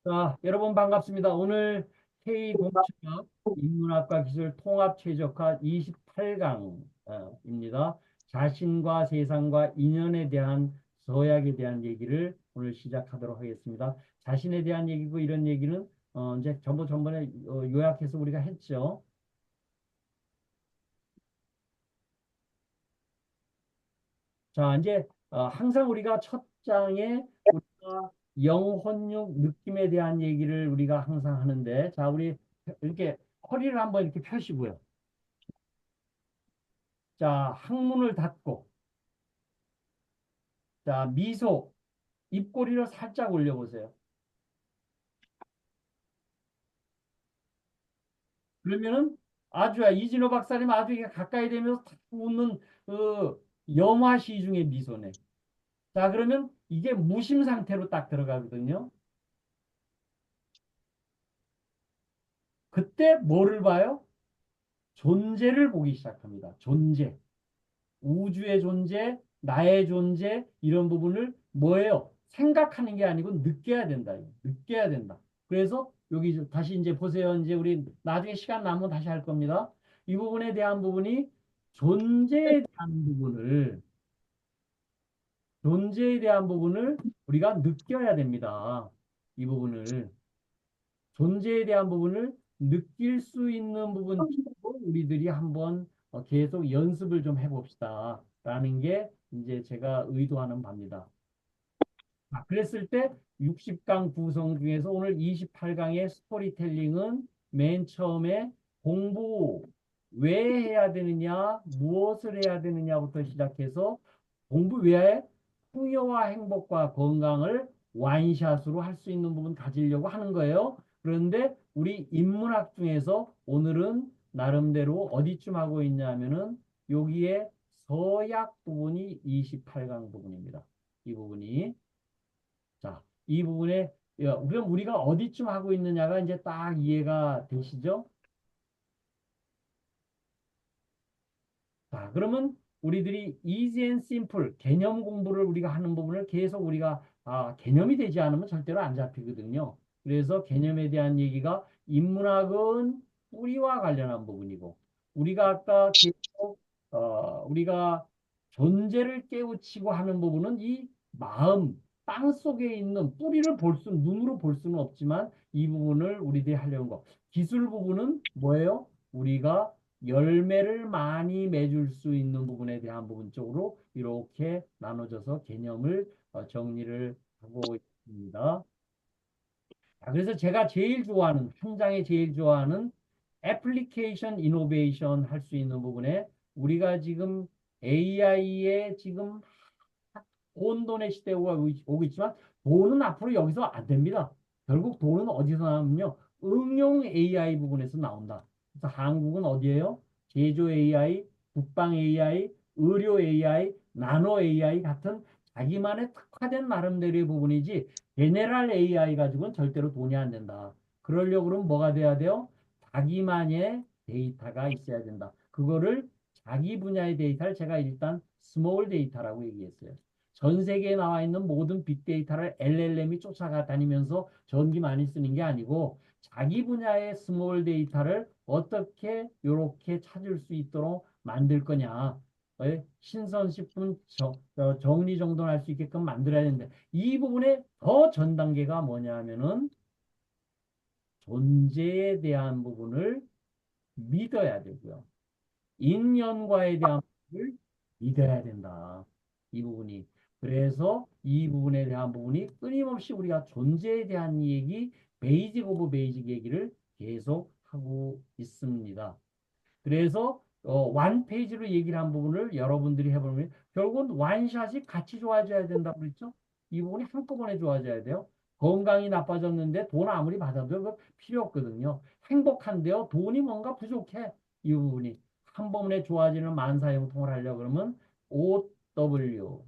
자, 여러분 반갑습니다. 오늘 K공학과 인문학과 기술 통합 최적화 28강입니다. 자신과 세상과 인연에 대한 서약에 대한 얘기를 오늘 시작하도록 하겠습니다. 자신에 대한 얘기고 이런 얘기는 이제 전번에 요약해서 우리가 했죠. 자, 이제 항상 우리가 첫 장에 우리가 영혼육 느낌에 대한 얘기를 우리가 항상 하는데, 자, 우리 이렇게 허리를 한번 이렇게 펴시고요. 자, 항문을 닫고, 자, 미소, 입꼬리를 살짝 올려보세요. 그러면은 이진호 박사님 아주 이게 가까이 되면서 탁 웃는 염화시 중의 미소네. 자, 그러면 이게 무심 상태로 딱 들어가거든요. 그때 뭐를 봐요? 존재를 보기 시작합니다. 존재. 우주의 존재, 나의 존재, 이런 부분을 뭐예요? 생각하는 게 아니고 느껴야 된다. 느껴야 된다. 그래서 여기 다시 이제 보세요. 이제 우리 나중에 시간 남으면 다시 할 겁니다. 이 부분에 대한 부분이 존재에 대한 부분을, 존재에 대한 부분을 우리가 느껴야 됩니다. 이 부분을. 존재에 대한 부분을 느낄 수 있는 부분 쪽으로 우리들이 한번 계속 연습을 좀 해봅시다. 라는 게 이제 제가 의도하는 바입니다. 그랬을 때 60강 구성 중에서 오늘 28강의 스토리텔링은 맨 처음에 공부 왜 해야 되느냐, 무엇을 해야 되느냐부터 시작해서 공부 외에 풍요와 행복과 건강을 와인샷으로 할 수 있는 부분 가지려고 하는 거예요. 그런데 우리 인문학 중에서 오늘은 나름대로 어디쯤 하고 있냐면은 여기에 서약 부분이 28강 부분입니다. 이 부분이. 자, 이 부분에 그럼 우리가 어디쯤 하고 있느냐가 이제 딱 이해가 되시죠? 자, 그러면 우리들이 easy and simple 개념 공부를 우리가 하는 부분을 계속 우리가 개념이 되지 않으면 절대로 안 잡히거든요. 그래서 개념에 대한 얘기가 인문학은 뿌리와 관련한 부분이고 우리가 아까 계속 우리가 존재를 깨우치고 하는 부분은 이 마음, 땅 속에 있는 뿌리를 눈으로 볼 수는 없지만 이 부분을 우리들이 하려는 거. 기술 부분은 뭐예요? 우리가 열매를 많이 맺을 수 있는 부분에 대한 부분 쪽으로 이렇게 나눠져서 개념을 정리를 하고 있습니다. 자, 그래서 제가 제일 좋아하는, 한 장에 제일 좋아하는 애플리케이션 이노베이션 할 수 있는 부분에 우리가 지금 AI에 지금 혼돈의 시대가 오고 있지만 돈은 앞으로 여기서 안 됩니다. 결국 돈은 어디서 나오면요. 응용 AI 부분에서 나온다. 그래서 한국은 어디예요? 제조 AI, 국방 AI, 의료 AI, 나노 AI 같은 자기만의 특화된 나름대로의 부분이지 제네럴 AI 가지고는 절대로 돈이 안 된다. 그러려고 그러면 뭐가 돼야 돼요? 자기만의 데이터가 있어야 된다. 그거를 자기 분야의 데이터를 제가 일단 스몰 데이터라고 얘기했어요. 전 세계에 나와 있는 모든 빅데이터를 LLM이 쫓아가 다니면서 전기 많이 쓰는 게 아니고 자기 분야의 스몰 데이터를 어떻게 이렇게 찾을 수 있도록 만들 거냐. 신선식품 정리정돈할 수 있게끔 만들어야 되는데 이 부분에 더 전 단계가 뭐냐 하면은 존재에 대한 부분을 믿어야 되고요. 인연과에 대한 부분을 믿어야 된다. 이 부분이. 그래서 이 부분에 대한 부분이 끊임없이 우리가 존재에 대한 얘기, 베이직 오브 베이직 얘기를 계속 하고 있습니다. 그래서 완 페이지로 얘기를 한 부분을 여러분들이 해보면 결국은 완샷이 같이 좋아져야 된다고 그랬죠? 이 부분이 한꺼번에 좋아져야 돼요. 건강이 나빠졌는데 돈 아무리 받아도 그 필요 없거든요. 행복한데요. 돈이 뭔가 부족해. 이 부분이. 한 번에 좋아지는 만사형통을 하려고 그러면 OW와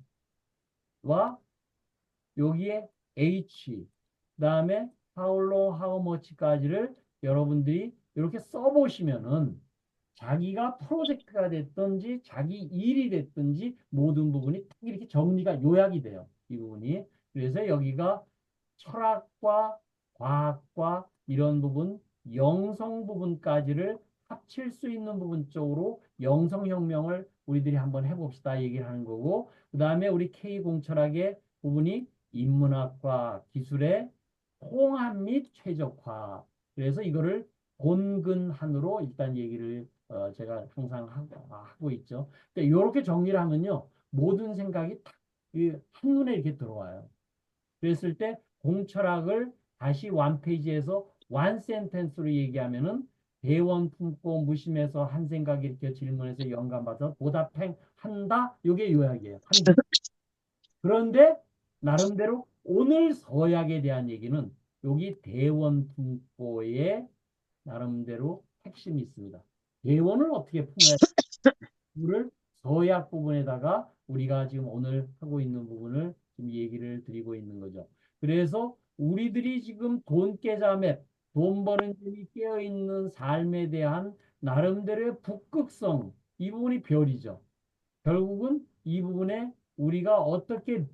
여기에 H, 그다음에 how long, how much까지를 여러분들이 이렇게 써보시면은 자기가 프로젝트가 됐든지 자기 일이 됐든지 모든 부분이 딱 이렇게 정리가 요약이 돼요. 이 부분이. 그래서 여기가 철학과 과학과 이런 부분, 영성 부분까지를 합칠 수 있는 부분 쪽으로 영성혁명을 우리들이 한번 해봅시다 얘기를 하는 거고, 그 다음에 우리 K공철학의 부분이 인문학과 기술의 통합 및 최적화. 그래서 이거를 본근한으로 일단 얘기를 제가 항상 하고 있죠. 이렇게 정리를 하면요. 모든 생각이 딱 한눈에 이렇게 들어와요. 그랬을 때 공철학을 다시 원 페이지에서 원 센텐스로 얘기하면은 대원 품고 무심해서 한 생각 이렇게 질문해서 영감받아 보답한다. 이게 요약이에요. 한 줄. 그런데 나름대로 오늘 서약에 대한 얘기는 여기 대원 품고의 나름대로 핵심이 있습니다. 대원을 어떻게 품어야 를 서약 부분에다가 우리가 지금 오늘 하고 있는 부분을 지금 얘기를 드리고 있는 거죠. 그래서 우리들이 지금 돈 깨자 맵, 돈 버는 재미 깨어있는 삶에 대한 나름대로의 북극성, 이 부분이 별이죠. 결국은 이 부분에 우리가 어떻게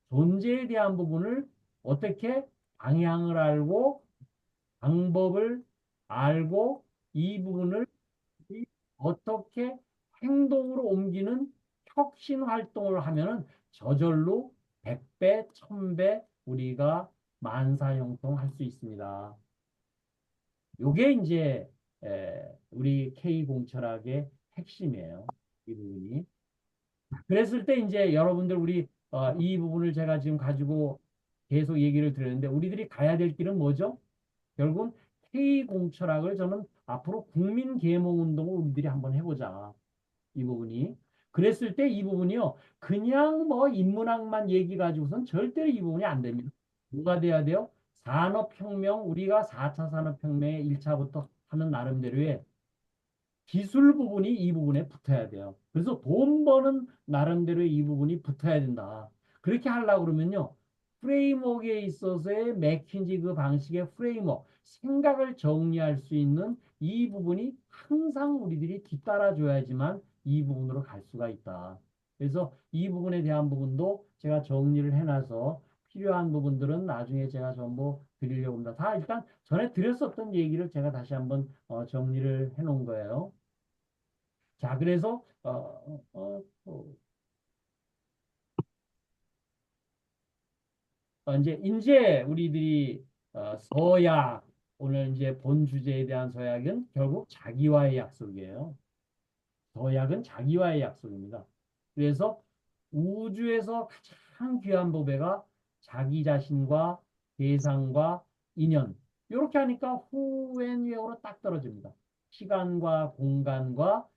존재에 대한 부분을 어떻게 방향을 알고 방법을 알고 이 부분을 어떻게 행동으로 옮기는 혁신 활동을 하면은 저절로 100배, 1000배 우리가 만사형통할 수 있습니다. 요게 이제 우리 K공철학의 핵심이에요. 이 부분이. 그랬을 때 이제 여러분들 우리 이 부분을 제가 지금 가지고 계속 얘기를 드렸는데 우리들이 가야 될 길은 뭐죠? 결국은 K공철학을 저는 앞으로 국민계몽운동을 우리들이 한번 해보자. 이 부분이. 그랬을 때 이 부분이요. 그냥 뭐 인문학만 얘기 가지고선 절대로 이 부분이 안 됩니다. 뭐가 돼야 돼요? 산업혁명, 우리가 4차 산업혁명의 1차부터 하는 나름대로의 기술 부분이 이 부분에 붙어야 돼요. 그래서 돈 버는 나름대로 이 부분이 붙어야 된다. 그렇게 하려고 그러면요. 프레임워크에 있어서의 맥킨지 그 방식의 프레임워크, 생각을 정리할 수 있는 이 부분이 항상 우리들이 뒤따라줘야지만 이 부분으로 갈 수가 있다. 그래서 이 부분에 대한 부분도 제가 정리를 해놔서 필요한 부분들은 나중에 제가 전부 드리려고 합니다. 다 일단 전에 드렸었던 얘기를 제가 다시 한번 정리를 해놓은 거예요. 자, 그래서 이제 우리들이 서약 오늘 이제 본 주제에 대한 서약은 결국 자기와의 약속이에요. 서약은 자기와의 약속입니다. 그래서 우주에서 가장 귀한 보배가 자기 자신과 대상과 인연. 이렇게 하니까 후앤위어로 딱 떨어집니다. 시간과 공간과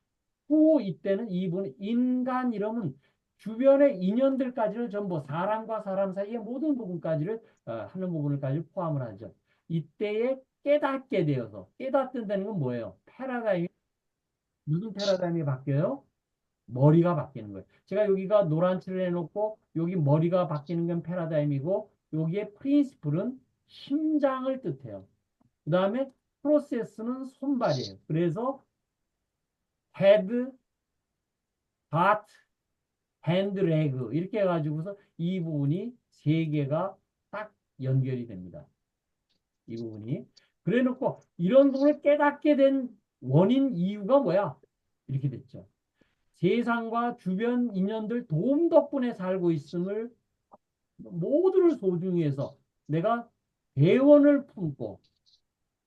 후 이때는 이분 인간 이름은 주변의 인연들까지를 전부 사람과 사람 사이의 모든 부분까지를 하는 부분을까지 포함을 하죠. 이때에 깨닫게 되어서 깨닫는다는 건 뭐예요? 패러다임이 무슨 패러다임이 바뀌어요? 머리가 바뀌는 거예요. 제가 여기가 노란 칠을 해놓고 여기 머리가 바뀌는 건 패러다임이고 여기에 프린시플은 심장을 뜻해요. 그 다음에 프로세스는 손발이에요. 그래서 헤드, 하트, 핸드, 레그 이렇게 해가지고서 이 부분이 세 개가 딱 연결이 됩니다. 이 부분이. 그래 놓고 이런 부분을 깨닫게 된 원인 이유가 뭐야? 이렇게 됐죠. 세상과 주변 인연들 도움 덕분에 살고 있음을 모두를 소중히 해서 내가 대원을 품고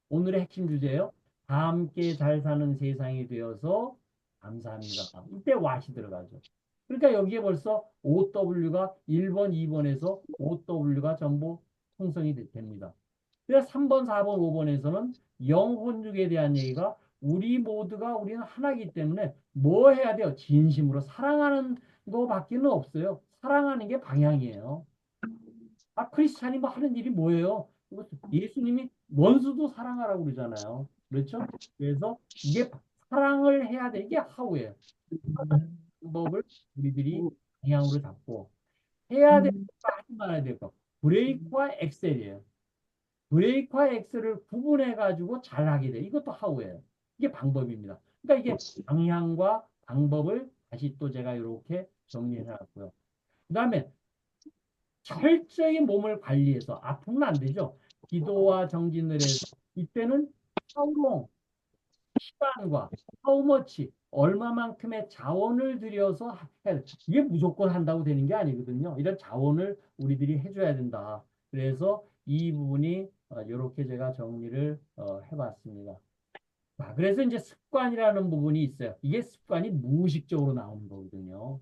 오늘의 핵심 주제예요. 다 함께 잘 사는 세상이 되어서 감사합니다. 이때 왓이 들어가죠. 그러니까 여기에 벌써 OW가 1번, 2번에서 OW가 전부 형성이 됩니다. 그래서 3번, 4번, 5번에서는 영혼육에 대한 얘기가 우리 모두가 우리는 하나이기 때문에 뭐 해야 돼요? 진심으로 사랑하는 거밖에는 없어요. 사랑하는 게 방향이에요. 크리스찬이 뭐 하는 일이 뭐예요? 예수님이 원수도 사랑하라고 그러잖아요. 그렇죠? 그래서 이게 사랑을 해야 돼. 이게 하우예요. 방법을 우리들이 방향으로 잡고 해야 될 거, 하지 말아야 될 거. 브레이크와 엑셀이에요. 브레이크와 엑셀을 구분해 가지고 잘 하게 돼. 이것도 하우예요. 이게 방법입니다. 그러니까 이게 방향과 방법을 다시 또 제가 이렇게 정리해 놨고요. 그다음에 철저히 몸을 관리해서 아프면 안 되죠. 기도와 정진을 해서 이때는 how 시간과 how much 얼마만큼의 자원을 들여서 이게 무조건 한다고 되는 게 아니거든요. 이런 자원을 우리들이 해줘야 된다. 그래서 이 부분이 이렇게 제가 정리를 해봤습니다. 자, 그래서 이제 습관이라는 부분이 있어요. 이게 습관이 무의식적으로 나오는 거거든요.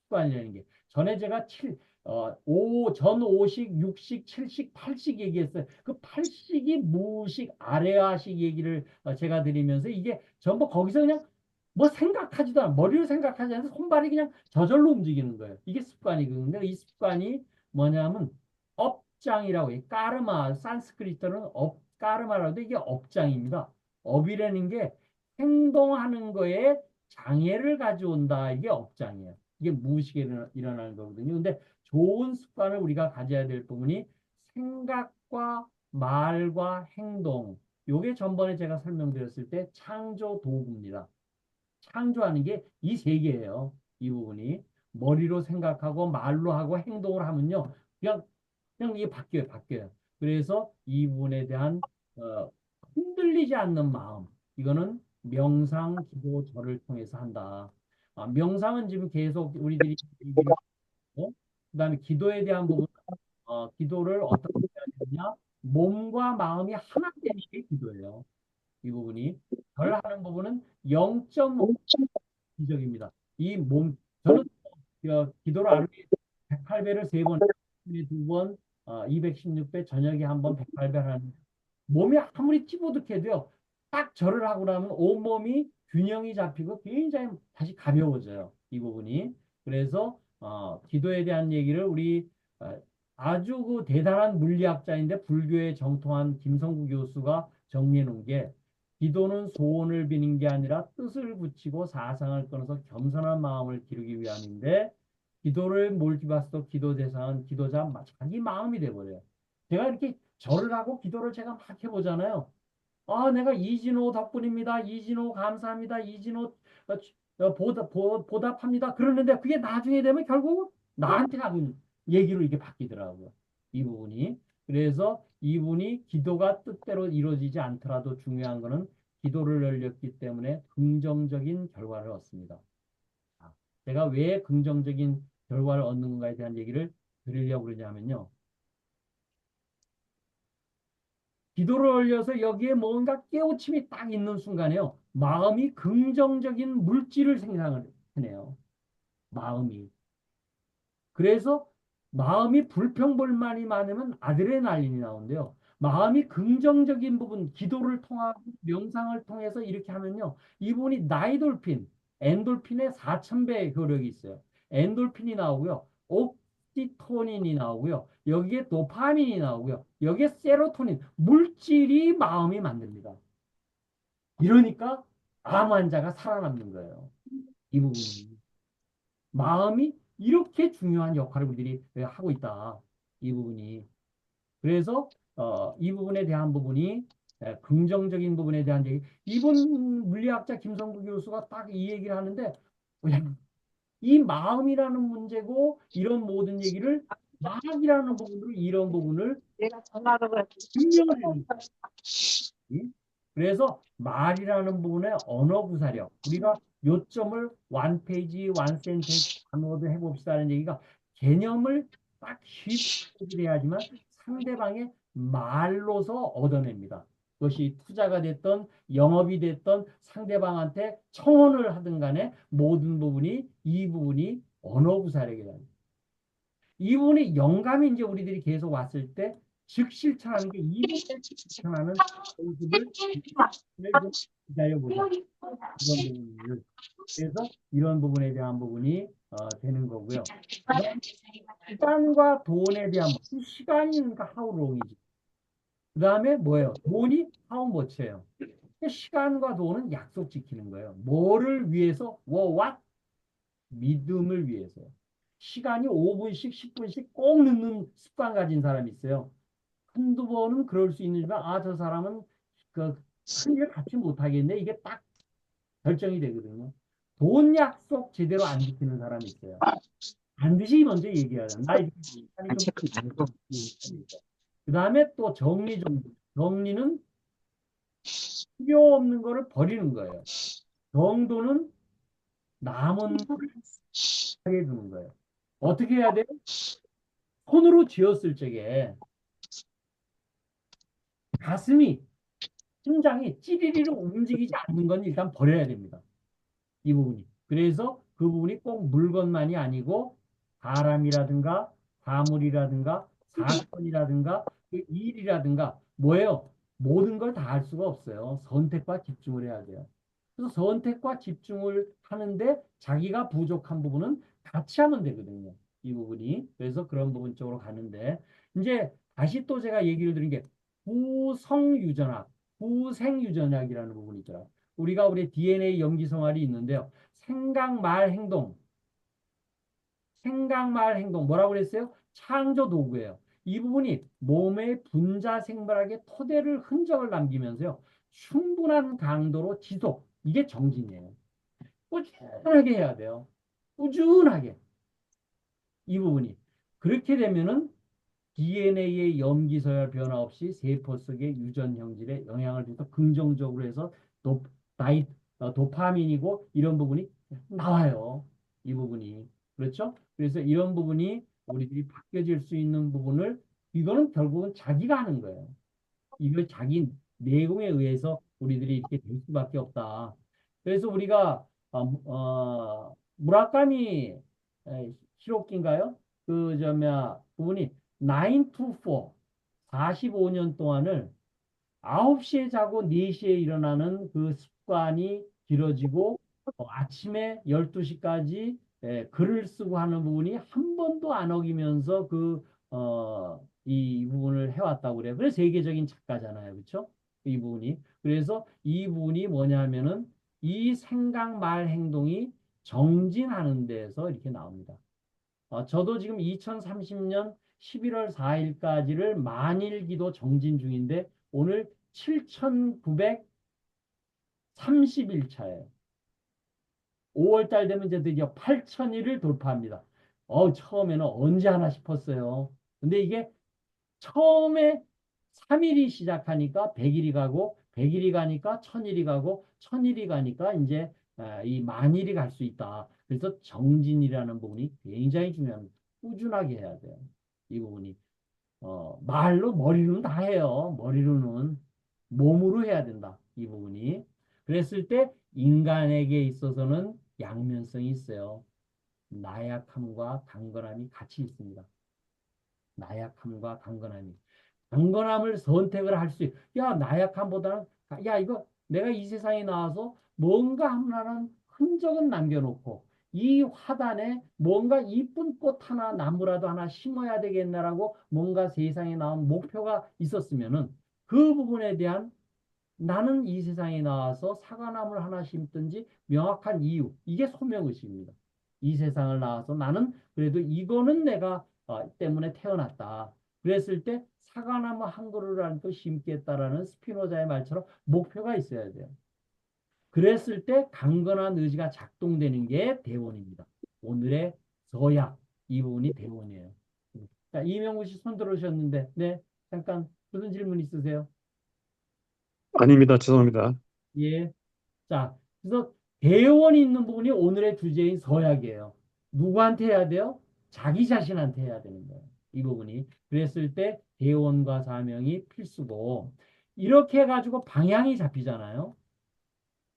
습관이라는 게. 전에 제가 전 5식, 6식, 7식, 8식 얘기했어요. 그 8식이 무식, 아래아식 얘기를 제가 드리면서 이게 전부 거기서 그냥 뭐 생각하지도 않아. 머리로 생각하지 않아서 손발이 그냥 저절로 움직이는 거예요. 이게 습관이거든요. 근데 이 습관이 뭐냐면 업장이라고 해요. 까르마, 산스크리트로는 까르마라고 해도 이게 업장입니다. 업이라는 게 행동하는 거에 장애를 가져온다. 이게 업장이에요. 이게 무의식에 일어나는 거거든요. 근데 좋은 습관을 우리가 가져야 될 부분이 생각과 말과 행동. 요게 전번에 제가 설명드렸을 때 창조 도구입니다. 창조하는 게 이 세 개예요. 이 부분이. 머리로 생각하고 말로 하고 행동을 하면요. 그냥 이게 바뀌어요. 그래서 이 부분에 대한 어, 흔들리지 않는 마음. 이거는 명상, 기도, 절을 통해서 한다. 명상은 지금 계속 우리들이 얘기를 하고, 그다음에 기도에 대한 부분, 기도를 어떻게 해야 되느냐? 몸과 마음이 하나 되는 게 기도예요. 이 부분이. 절하는 부분은 0.5 기적입니다. 이 몸, 저는 기도를 하루에 108배를 세 번, 아침에 두 번, 216배, 저녁에 한 번, 108배 하는 몸이 아무리 찌뿌듯해도요, 딱 절을 하고 나면 온몸이 균형이 잡히고 굉장히 다시 가벼워져요. 이 부분이. 그래서, 기도에 대한 얘기를 우리 아주 그 대단한 물리학자인데 불교에 정통한 김성구 교수가 정리해 놓은 게 기도는 소원을 비는 게 아니라 뜻을 붙이고 사상을 끊어서 겸손한 마음을 기르기 위함인데 기도를 몰두해서 기도 대상은 기도자 자기 마음이 돼버려요. 제가 이렇게 절을 하고 기도를 제가 막 해보잖아요. 내가 이진호 덕분입니다. 이진호 감사합니다. 이진호 보답합니다. 그러는데 그게 나중에 되면 결국 나한테 가는 얘기로 이게 바뀌더라고요. 이 부분이. 그래서 이분이 기도가 뜻대로 이루어지지 않더라도 중요한 거는 기도를 열렸기 때문에 긍정적인 결과를 얻습니다. 아, 제가 왜 긍정적인 결과를 얻는 건가에 대한 얘기를 드리려고 그러냐면요. 기도를 올려서 여기에 뭔가 깨우침이 딱 있는 순간에요. 마음이 긍정적인 물질을 생산을 해내요. 마음이. 그래서 마음이 불평불만이 많으면 아드레날린이 나오는데요. 마음이 긍정적인 부분, 기도를 통하고 명상을 통해서 이렇게 하면요. 이분이 나이돌핀, 엔돌핀의 4,000배의 효력이 있어요. 엔돌핀이 나오고요. 옥시토닌이 나오고요. 여기에 도파민이 나오고요. 여기에 세로토닌, 물질이 마음이 만듭니다. 이러니까 암 환자가 살아남는 거예요. 이 부분이. 마음이 이렇게 중요한 역할을 우리들이 하고 있다. 이 부분이. 그래서 이 부분에 대한 부분이 긍정적인 부분에 대한 얘기. 이분 물리학자 김성구 교수가 딱 이 얘기를 하는데 그냥 이 마음이라는 문제고 이런 모든 얘기를 마음이라는 부분으로 이런 부분을 내가 전화로 증명을 해줍니다. 그래서 말이라는 부분의 언어 구사력. 우리가 요점을 one 페이지, one sentence 단어로 해봅시다는 얘기가 개념을 딱 쉽게 해야지만 상대방의 말로서 얻어냅니다. 그것이 투자가 됐던 영업이 됐던 상대방한테 청혼을 하든 간에 모든 부분이 이 부분이 언어 구사력이다. 이 부분이 영감이 이제 우리들이 계속 왔을 때 즉 실천하는 게 이 부분에 실천하는 연습을 좀 기다려보자. 이런 부분을. 그래서 이런 부분에 대한 부분이 되는 거고요. 그다음 시간과 돈에 대한 부분. 시간이 그러니까 how long이지. 그 다음에 뭐예요? 돈이 how much예요. 시간과 돈은 약속 지키는 거예요. 뭐를 위해서? what? 믿음을 위해서요. 시간이 5분씩, 10분씩 꼭 늦는 습관 가진 사람이 있어요. 한두 번은 그럴 수 있지만, 저 사람은 큰 일 같이 못하겠네. 이게 딱 결정이 되거든요. 돈 약속 제대로 안 지키는 사람이 있어요. 반드시 먼저 얘기해야 돼. 나 이렇게 시간이 좀 체크 부족해. 말고. 그 다음에 또 정리 정도. 정리는 필요 없는 거를 버리는 거예요. 정도는 남은 거를 하게 두는 거예요. 어떻게 해야 돼요? 손으로 쥐었을 적에 가슴이, 심장이 찌리리로 움직이지 않는 건 일단 버려야 됩니다. 이 부분이. 그래서 그 부분이 꼭 물건만이 아니고 사람이라든가 사물이라든가 사건이라든가 그 일이라든가 뭐예요? 모든 걸 다 할 수가 없어요. 선택과 집중을 해야 돼요. 그래서 선택과 집중을 하는데 자기가 부족한 부분은 같이 하면 되거든요. 이 부분이. 그래서 그런 부분 쪽으로 가는데 이제 다시 또 제가 얘기를 드린 게 후성유전학, 후생유전학이라는 부분이 있더라고요. 우리가 우리 DNA 염기성활이 있는데요. 생각, 말, 행동. 생각, 말, 행동. 뭐라고 그랬어요? 창조 도구예요. 이 부분이 몸의 분자 생물학의 토대를 흔적을 남기면서요. 충분한 강도로 지속. 이게 정진이에요. 꾸준하게 해야 돼요. 꾸준하게. 이 부분이. 그렇게 되면은 DNA의 염기서열 변화 없이 세포 속의 유전 형질에 영향을 줘서 긍정적으로 해서 도, 다이, 도파민이고 이런 부분이 나와요. 이 부분이. 그렇죠? 그래서 이런 부분이 우리들이 바뀌어질 수 있는 부분을 이거는 결국은 자기가 하는 거예요. 이걸 자기 내공에 의해서 우리들이 이렇게 될 수밖에 없다. 그래서 우리가 무라카미 히로키인가요? 그저 뭐야 부분이 9 to 4 45년 동안을 9시에 자고 4시에 일어나는 그 습관이 길어지고 아침에 12시까지 글을 쓰고 하는 부분이 한 번도 안 어기면서 이 부분을 해왔다고 그래요. 그래서 세계적인 작가잖아요. 그렇죠? 이 부분이. 그래서 이 부분이 뭐냐면은 이 생각, 말, 행동이 정진하는 데서 이렇게 나옵니다. 저도 지금 2030년 11월 4일까지를 만일기도 정진 중인데 오늘 7,930일 차예요. 5월 달 되면 이제 드디어 8,000일을 돌파합니다. 처음에는 언제 하나 싶었어요. 근데 이게 처음에 3일이 시작하니까 100일이 가고 100일이 가니까 1000일이 가고 1000일이 가니까 이제 이 만일이 갈 수 있다. 그래서 정진이라는 부분이 굉장히 중요합니다. 꾸준하게 해야 돼요. 이 부분이. 말로 머리로는 다 해요. 머리로는 몸으로 해야 된다. 이 부분이. 그랬을 때 인간에게 있어서는 양면성이 있어요. 나약함과 강건함이 같이 있습니다. 나약함과 강건함이. 강건함을 선택을 할 수, 야, 나약함보다는, 야, 이거 내가 이 세상에 나와서 뭔가 하나는 흔적은 남겨놓고, 이 화단에 뭔가 이쁜 꽃 하나, 나무라도 하나 심어야 되겠나라고 뭔가 세상에 나온 목표가 있었으면은 그 부분에 대한 나는 이 세상에 나와서 사과나무를 하나 심든지 명확한 이유, 이게 소명의식입니다. 이 세상을 나와서 나는 그래도 이거는 내가 때문에 태어났다. 그랬을 때 사과나무 한 그루라도 심겠다라는 스피노자의 말처럼 목표가 있어야 돼요. 그랬을 때 강건한 의지가 작동되는 게 대원입니다. 오늘의 서약 이 부분이 대원이에요. 자, 이명우 씨 손 들어오셨는데, 네, 잠깐 무슨 질문 있으세요? 아닙니다. 죄송합니다. 예. 자, 그래서 대원이 있는 부분이 오늘의 주제인 서약이에요. 누구한테 해야 돼요? 자기 자신한테 해야 되는 거예요. 이 부분이. 그랬을 때 대원과 사명이 필수고, 이렇게 해가지고 방향이 잡히잖아요.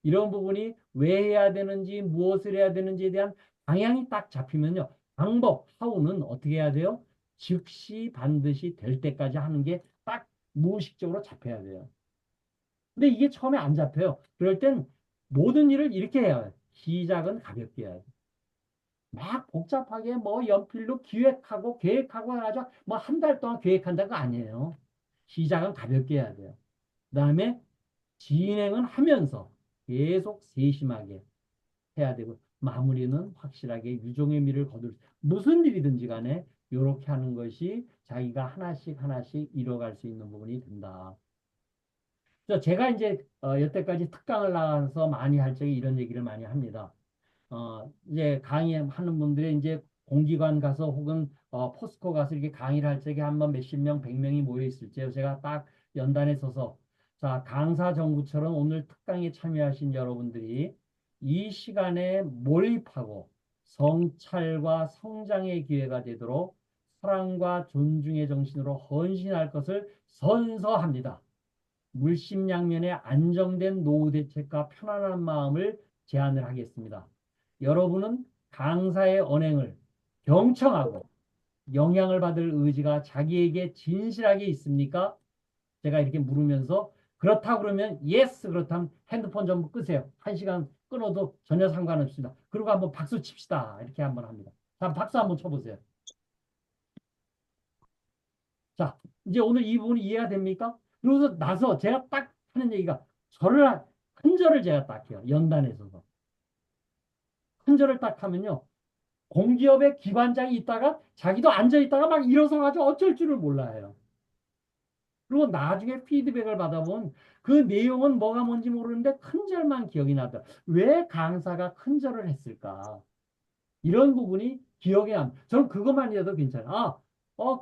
이런 부분이 왜 해야 되는지, 무엇을 해야 되는지에 대한 방향이 딱 잡히면요. 방법, 하우는 어떻게 해야 돼요? 즉시 반드시 될 때까지 하는 게 딱 무의식적으로 잡혀야 돼요. 근데 이게 처음에 안 잡혀요. 그럴 땐 모든 일을 이렇게 해야 해요. 시작은 가볍게 해야 돼. 막 복잡하게 뭐 연필로 기획하고 계획하고 해가지고 뭐 한 달 동안 계획한다는 거 아니에요. 시작은 가볍게 해야 돼요. 그다음에 진행은 하면서 계속 세심하게 해야 되고 마무리는 확실하게 유종의 미를 거둘 무슨 일이든지 간에 이렇게 하는 것이 자기가 하나씩 하나씩 이뤄갈 수 있는 부분이 된다. 그래서 제가 이제 여태까지 특강을 나가서 많이 할 적에 이런 얘기를 많이 합니다. 이제 강의하는 분들이 이제 공기관 가서 혹은 포스코 가서 이렇게 강의를 할 적에 한번 몇십 명, 100명이 모여 있을 때 제가 딱 연단에 서서 자, 강사 정구처럼 오늘 특강에 참여하신 여러분들이 이 시간에 몰입하고 성찰과 성장의 기회가 되도록 사랑과 존중의 정신으로 헌신할 것을 선서합니다. 물심양면의 안정된 노후 대책과 편안한 마음을 제안을 하겠습니다. 여러분은 강사의 언행을 경청하고 영향을 받을 의지가 자기에게 진실하게 있습니까? 제가 이렇게 물으면서 그렇다 그러면 예스 그렇다면 핸드폰 전부 끄세요. 한 시간 끊어도 전혀 상관없습니다. 그리고 한번 박수 칩시다. 이렇게 한번 합니다. 자, 박수 한번 쳐보세요. 자, 이제 오늘 이 부분이 이해가 됩니까? 그러고서 나서 제가 딱 하는 얘기가 한 절을 제가 딱 해요. 연단에 서서. 한 절을 딱 하면요. 공기업의 기관장이 있다가 자기도 앉아 있다가 막 일어서 가지고 어쩔 줄을 몰라요. 그리고 나중에 피드백을 받아본 그 내용은 뭐가 뭔지 모르는데 큰 절만 기억이 나더라. 왜 강사가 큰 절을 했을까? 이런 부분이 기억에 저는 그것만이라도 괜찮아요.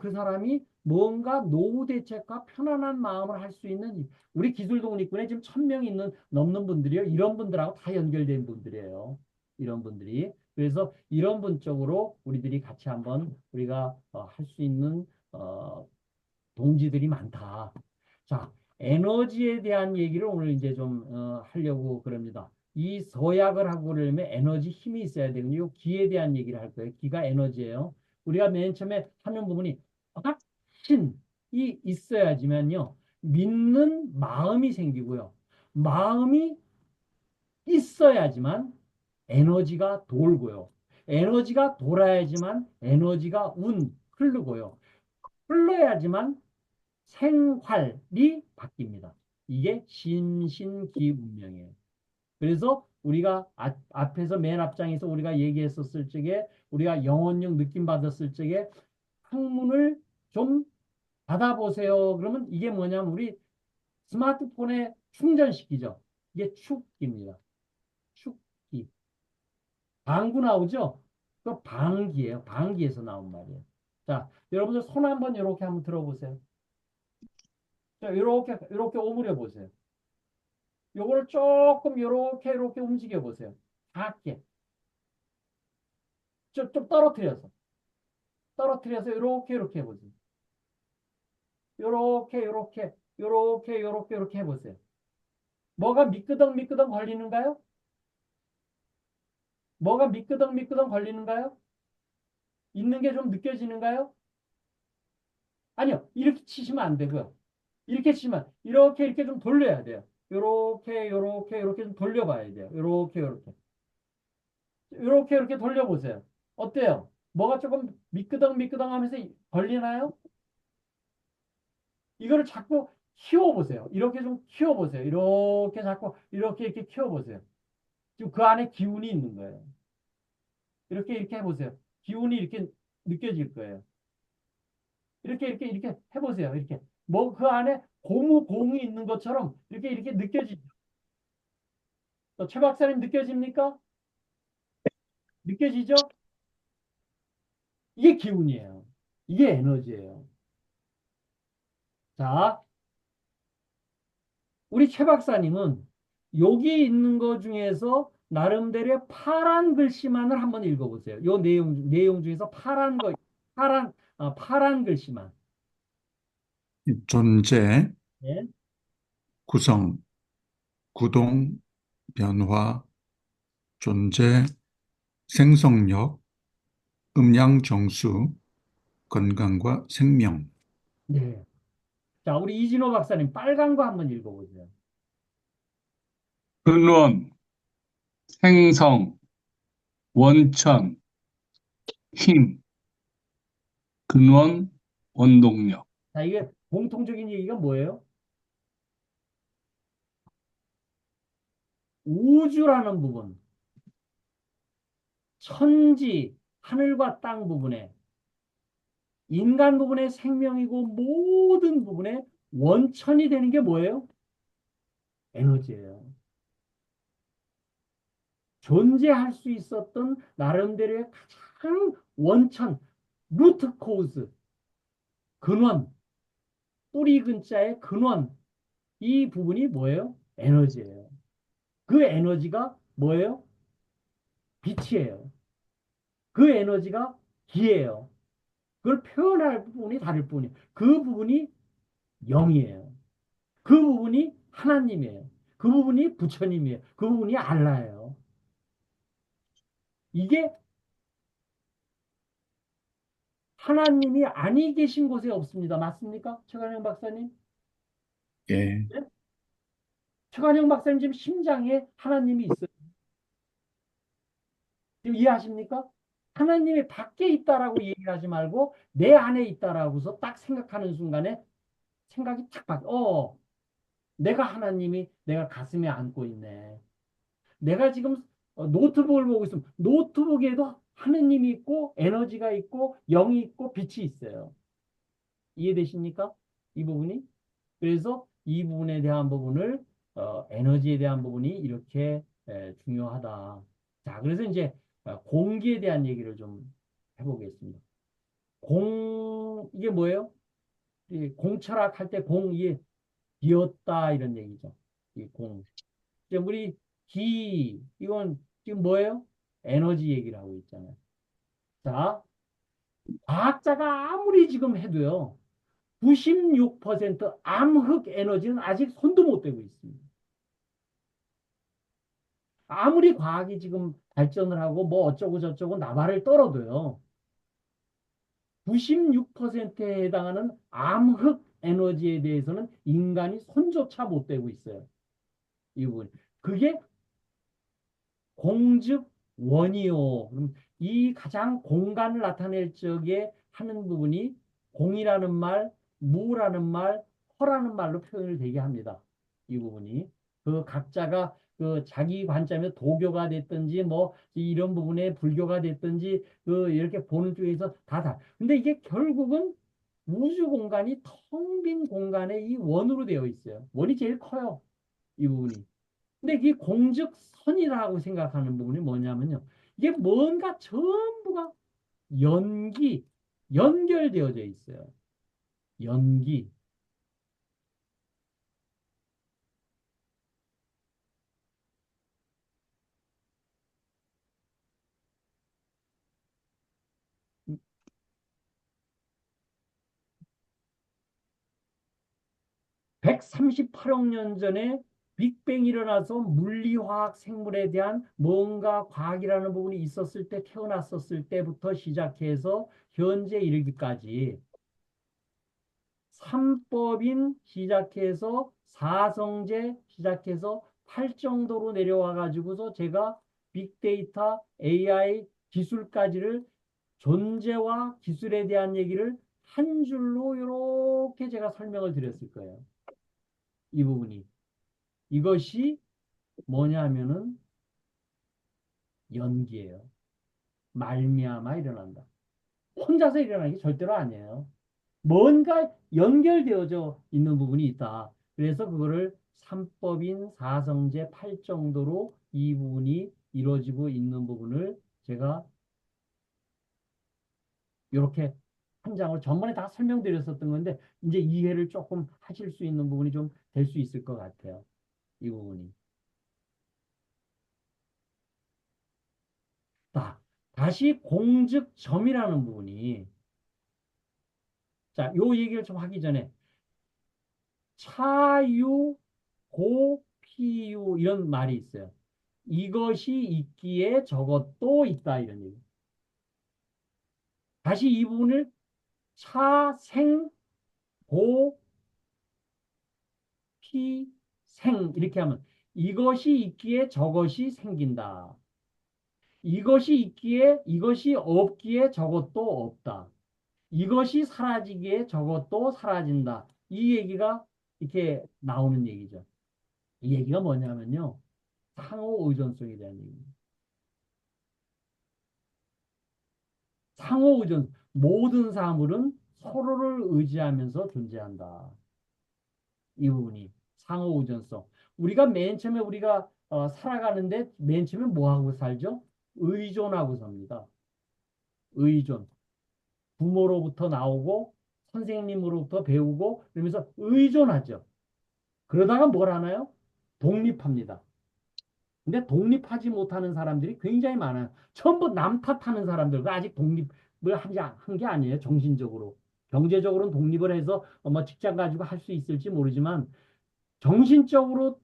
그 사람이 뭔가 노후 대책과 편안한 마음을 할 수 있는 우리 기술독립군에 지금 1,000명 있는 넘는 분들이요. 이런 분들하고 다 연결된 분들이에요. 이런 분들이. 그래서 이런 분 쪽으로 우리들이 같이 한번 우리가 할 수 있는 동지들이 많다. 자, 에너지에 대한 얘기를 오늘 이제 좀 하려고 그럽니다. 이 서약을 하고 그러려면 에너지 힘이 있어야 되거든요. 기에 대한 얘기를 할 거예요. 기가 에너지예요. 우리가 맨 처음에 하는 부분이 확신이 있어야지만요. 믿는 마음이 생기고요. 마음이 있어야지만 에너지가 돌고요. 에너지가 돌아야지만 에너지가 흐르고요. 흘러야지만 생활이 바뀝니다. 이게 심신기운명이에요. 그래서 우리가 앞에서 맨 앞장에서 우리가 얘기했었을 적에 우리가 영혼력 느낌 받았을 적에 학문을 좀 받아보세요. 그러면 이게 뭐냐면 우리 스마트폰에 충전시키죠. 이게 축기입니다. 축기. 방구 나오죠? 그 방기예요. 방기에서 나온 말이에요. 자, 여러분들 손 한번 이렇게 한번 들어보세요. 자, 이렇게 오므려 보세요. 요거를 조금 이렇게 움직여 보세요. 작게. 좀 떨어뜨려서 이렇게 해보세요. 이렇게 해보세요. 뭐가 미끄덩 걸리는가요? 뭐가 미끄덩 걸리는가요? 있는 게 좀 느껴지는가요? 아니요. 이렇게 치시면 안 되고요. 이렇게 치면 이렇게 좀 돌려야 돼요. 이렇게 좀 돌려봐야 돼요. 이렇게 돌려보세요. 어때요? 뭐가 조금 미끄덩 하면서 걸리나요? 이거를 자꾸 키워보세요. 이렇게 좀 키워보세요. 이렇게 자꾸 이렇게 키워보세요. 지금 그 안에 기운이 있는 거예요. 이렇게 해보세요. 기운이 이렇게 느껴질 거예요. 이렇게 해보세요. 이렇게. 뭐 그 안에 고무공이 있는 것처럼 이렇게 느껴지죠. 최 박사님 느껴집니까? 느껴지죠? 이게 기운이에요. 이게 에너지예요. 자, 우리 최 박사님은 여기 있는 것 중에서 나름대로의 파란 글씨만을 한번 읽어보세요. 요 내용 중에서 파란 글씨만. 존재, 예? 구성, 구동, 변화, 존재, 생성력, 음양 정수, 건강과 생명. 네. 자, 우리 이진호 박사님 빨간 거 한번 읽어보세요. 근원, 생성, 원천, 힘, 근원, 원동력. 자, 이게 공통적인 얘기가 뭐예요? 우주라는 부분, 천지, 하늘과 땅 부분에 인간 부분의 생명이고 모든 부분의 원천이 되는 게 뭐예요? 에너지예요. 존재할 수 있었던 나름대로의 가장 원천, 루트 코즈, 근원, 뿌리 근자의 근원, 이 부분이 뭐예요? 에너지예요. 그 에너지가 뭐예요? 빛이에요. 그 에너지가 기예요. 그걸 표현할 부분이 다를 뿐이에요. 그 부분이 영이에요. 그 부분이 하나님이에요. 그 부분이 부처님이에요. 그 부분이 알라예요. 이게 하나님이 아니 계신 곳에 없습니다. 맞습니까? 최관영 박사님? 예, 네? 최관영 박사님 지금 심장에 하나님이 있어요. 지금 이해하십니까? 하나님이 밖에 있다라고 얘기를 하지 말고 내 안에 있다라고서 딱 생각하는 순간에 생각이 탁 바뀌어. 내가 하나님이 내가 가슴에 안고 있네. 내가 지금 노트북을 보고 있으면 노트북에도 하느님이 있고 에너지가 있고 영이 있고 빛이 있어요. 이해되십니까? 이 부분이? 그래서 이 부분에 대한 부분을 에너지에 대한 부분이 이렇게 중요하다. 자, 그래서 이제 공기에 대한 얘기를 좀 해보겠습니다. 이게 뭐예요? 이 공철학 할 때 공이 비었다 이런 얘기죠. 이 공. 이제 우리 이건 지금 뭐예요? 에너지 얘기를 하고 있잖아요. 자, 과학자가 아무리 지금 해도요, 96% 암흑 에너지는 아직 손도 못 대고 있습니다. 아무리 과학이 지금 발전을 하고 뭐 어쩌고 저쩌고 나발을 떨어도요, 96%에 해당하는 암흑 에너지에 대해서는 인간이 손조차 못 대고 있어요. 이 부분. 그게 공즉 원이요. 그럼 이 가장 공간을 나타낼 적에 하는 부분이 공이라는 말, 무라는 말, 허라는 말로 표현을 되게 합니다. 이 부분이. 그 각자가 그 자기 관점에 도교가 됐든지 뭐 이런 부분에 불교가 됐든지 그 이렇게 보는 쪽에서 다. 근데 이게 결국은 우주 공간이 텅 빈 공간에 이 원으로 되어 있어요. 원이 제일 커요. 이 부분이. 근데 이 공즉선이라고 생각하는 부분이 뭐냐면요. 이게 뭔가 전부가 연기, 연결되어져 있어요. 연기. 138억 년 전에 빅뱅이 일어나서 물리화학 생물에 대한 뭔가 과학이라는 부분이 있었을 때 태어났었을 때부터 시작해서 현재 이르기까지 삼법인 시작해서 사성제 시작해서 팔 정도로 내려와 가지고서 제가 빅데이터 AI 기술까지를 존재와 기술에 대한 얘기를 한 줄로 이렇게 제가 설명을 드렸을 거예요. 이 부분이. 이것이 뭐냐면은 연기예요. 말미암아 일어난다. 혼자서 일어나는 게 절대로 아니에요. 뭔가 연결되어져 있는 부분이 있다. 그래서 그거를 삼법인 사성제 8 정도로 이 부분이 이루어지고 있는 부분을 제가 이렇게 한 장으로 전번에 다 설명드렸었던 건데 이제 이해를 조금 하실 수 있는 부분이 좀 될 수 있을 것 같아요. 이 부분이. 자, 다시 공즉점이라는 부분이 자, 요 얘기를 좀 하기 전에 차유, 고, 피유 이런 말이 있어요. 이것이 있기에 저것도 있다 이런 얘기. 다시 이 부분을 차, 생, 고, 피, 생 이렇게 하면 이것이 있기에 저것이 생긴다. 이것이 있기에 이것이 없기에 저것도 없다. 이것이 사라지기에 저것도 사라진다. 이 얘기가 이렇게 나오는 얘기죠. 이 얘기가 뭐냐면요. 상호 의존성에 대한 얘기입니다. 상호 의존. 모든 사물은 서로를 의지하면서 존재한다. 이 부분이 상호 의존성. 우리가 맨 처음에 우리가 살아가는데 맨 처음에 뭐 하고 살죠? 의존하고 삽니다. 의존. 부모로부터 나오고 선생님으로부터 배우고 그러면서 의존하죠. 그러다가 뭘 하나요? 독립합니다. 근데 독립하지 못하는 사람들이 굉장히 많아요. 전부 남 탓하는 사람들, 아직 독립을 한 게 아니에요. 정신적으로. 경제적으로는 독립을 해서 뭐 직장 가지고 할 수 있을지 모르지만 정신적으로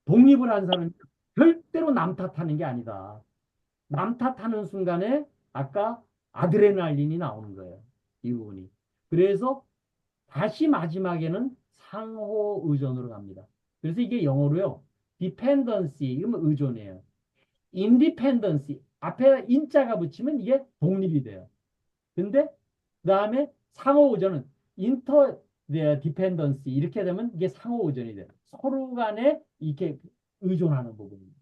독립을 한 사람은 절대로 남 탓하는 게 아니다. 남 탓하는 순간에 아까 아드레날린이 나오는 거예요. 이 부분이. 그래서 다시 마지막에는 상호 의존으로 갑니다. 그래서 이게 영어로요. dependency, 이건 의존이에요. independence, 앞에 인자가 붙이면 이게 독립이 돼요. 근데 그다음에 상호 의존은 인터 디펜던시 이렇게 되면 이게 상호 의존이 돼요. 서로 간에 이렇게 의존하는 부분입니다.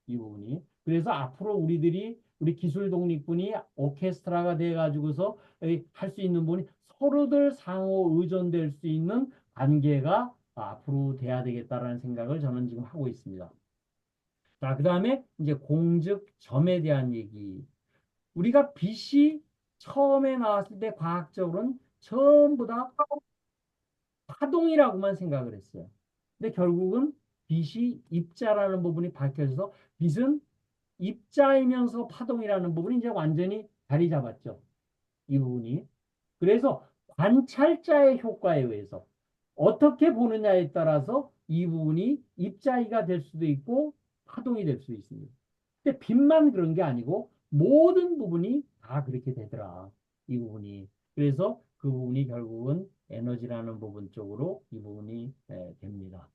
이 부분이. 그래서 앞으로 우리 기술 독립군이 오케스트라가 돼 가지고서 할 수 있는 부분이 서로들 상호 의존될 수 있는 관계가 앞으로 돼야 되겠다라는 생각을 저는 지금 하고 있습니다. 자, 그다음에 이제 공적점에 대한 얘기. 우리가 빛이 처음에 나왔을 때 과학적으로는 전부 다 파동이라고만 생각을 했어요. 근데 결국은 빛이 입자라는 부분이 밝혀져서 빛은 입자이면서 파동이라는 부분이 이제 완전히 자리 잡았죠. 이 부분이. 그래서 관찰자의 효과에 의해서 어떻게 보느냐에 따라서 이 부분이 입자위가 될 수도 있고 파동이 될 수도 있습니다. 근데 빛만 그런 게 아니고 모든 부분이 다 그렇게 되더라. 이 부분이. 그래서 그 부분이 결국은 에너지라는 부분 쪽으로 이 부분이 됩니다.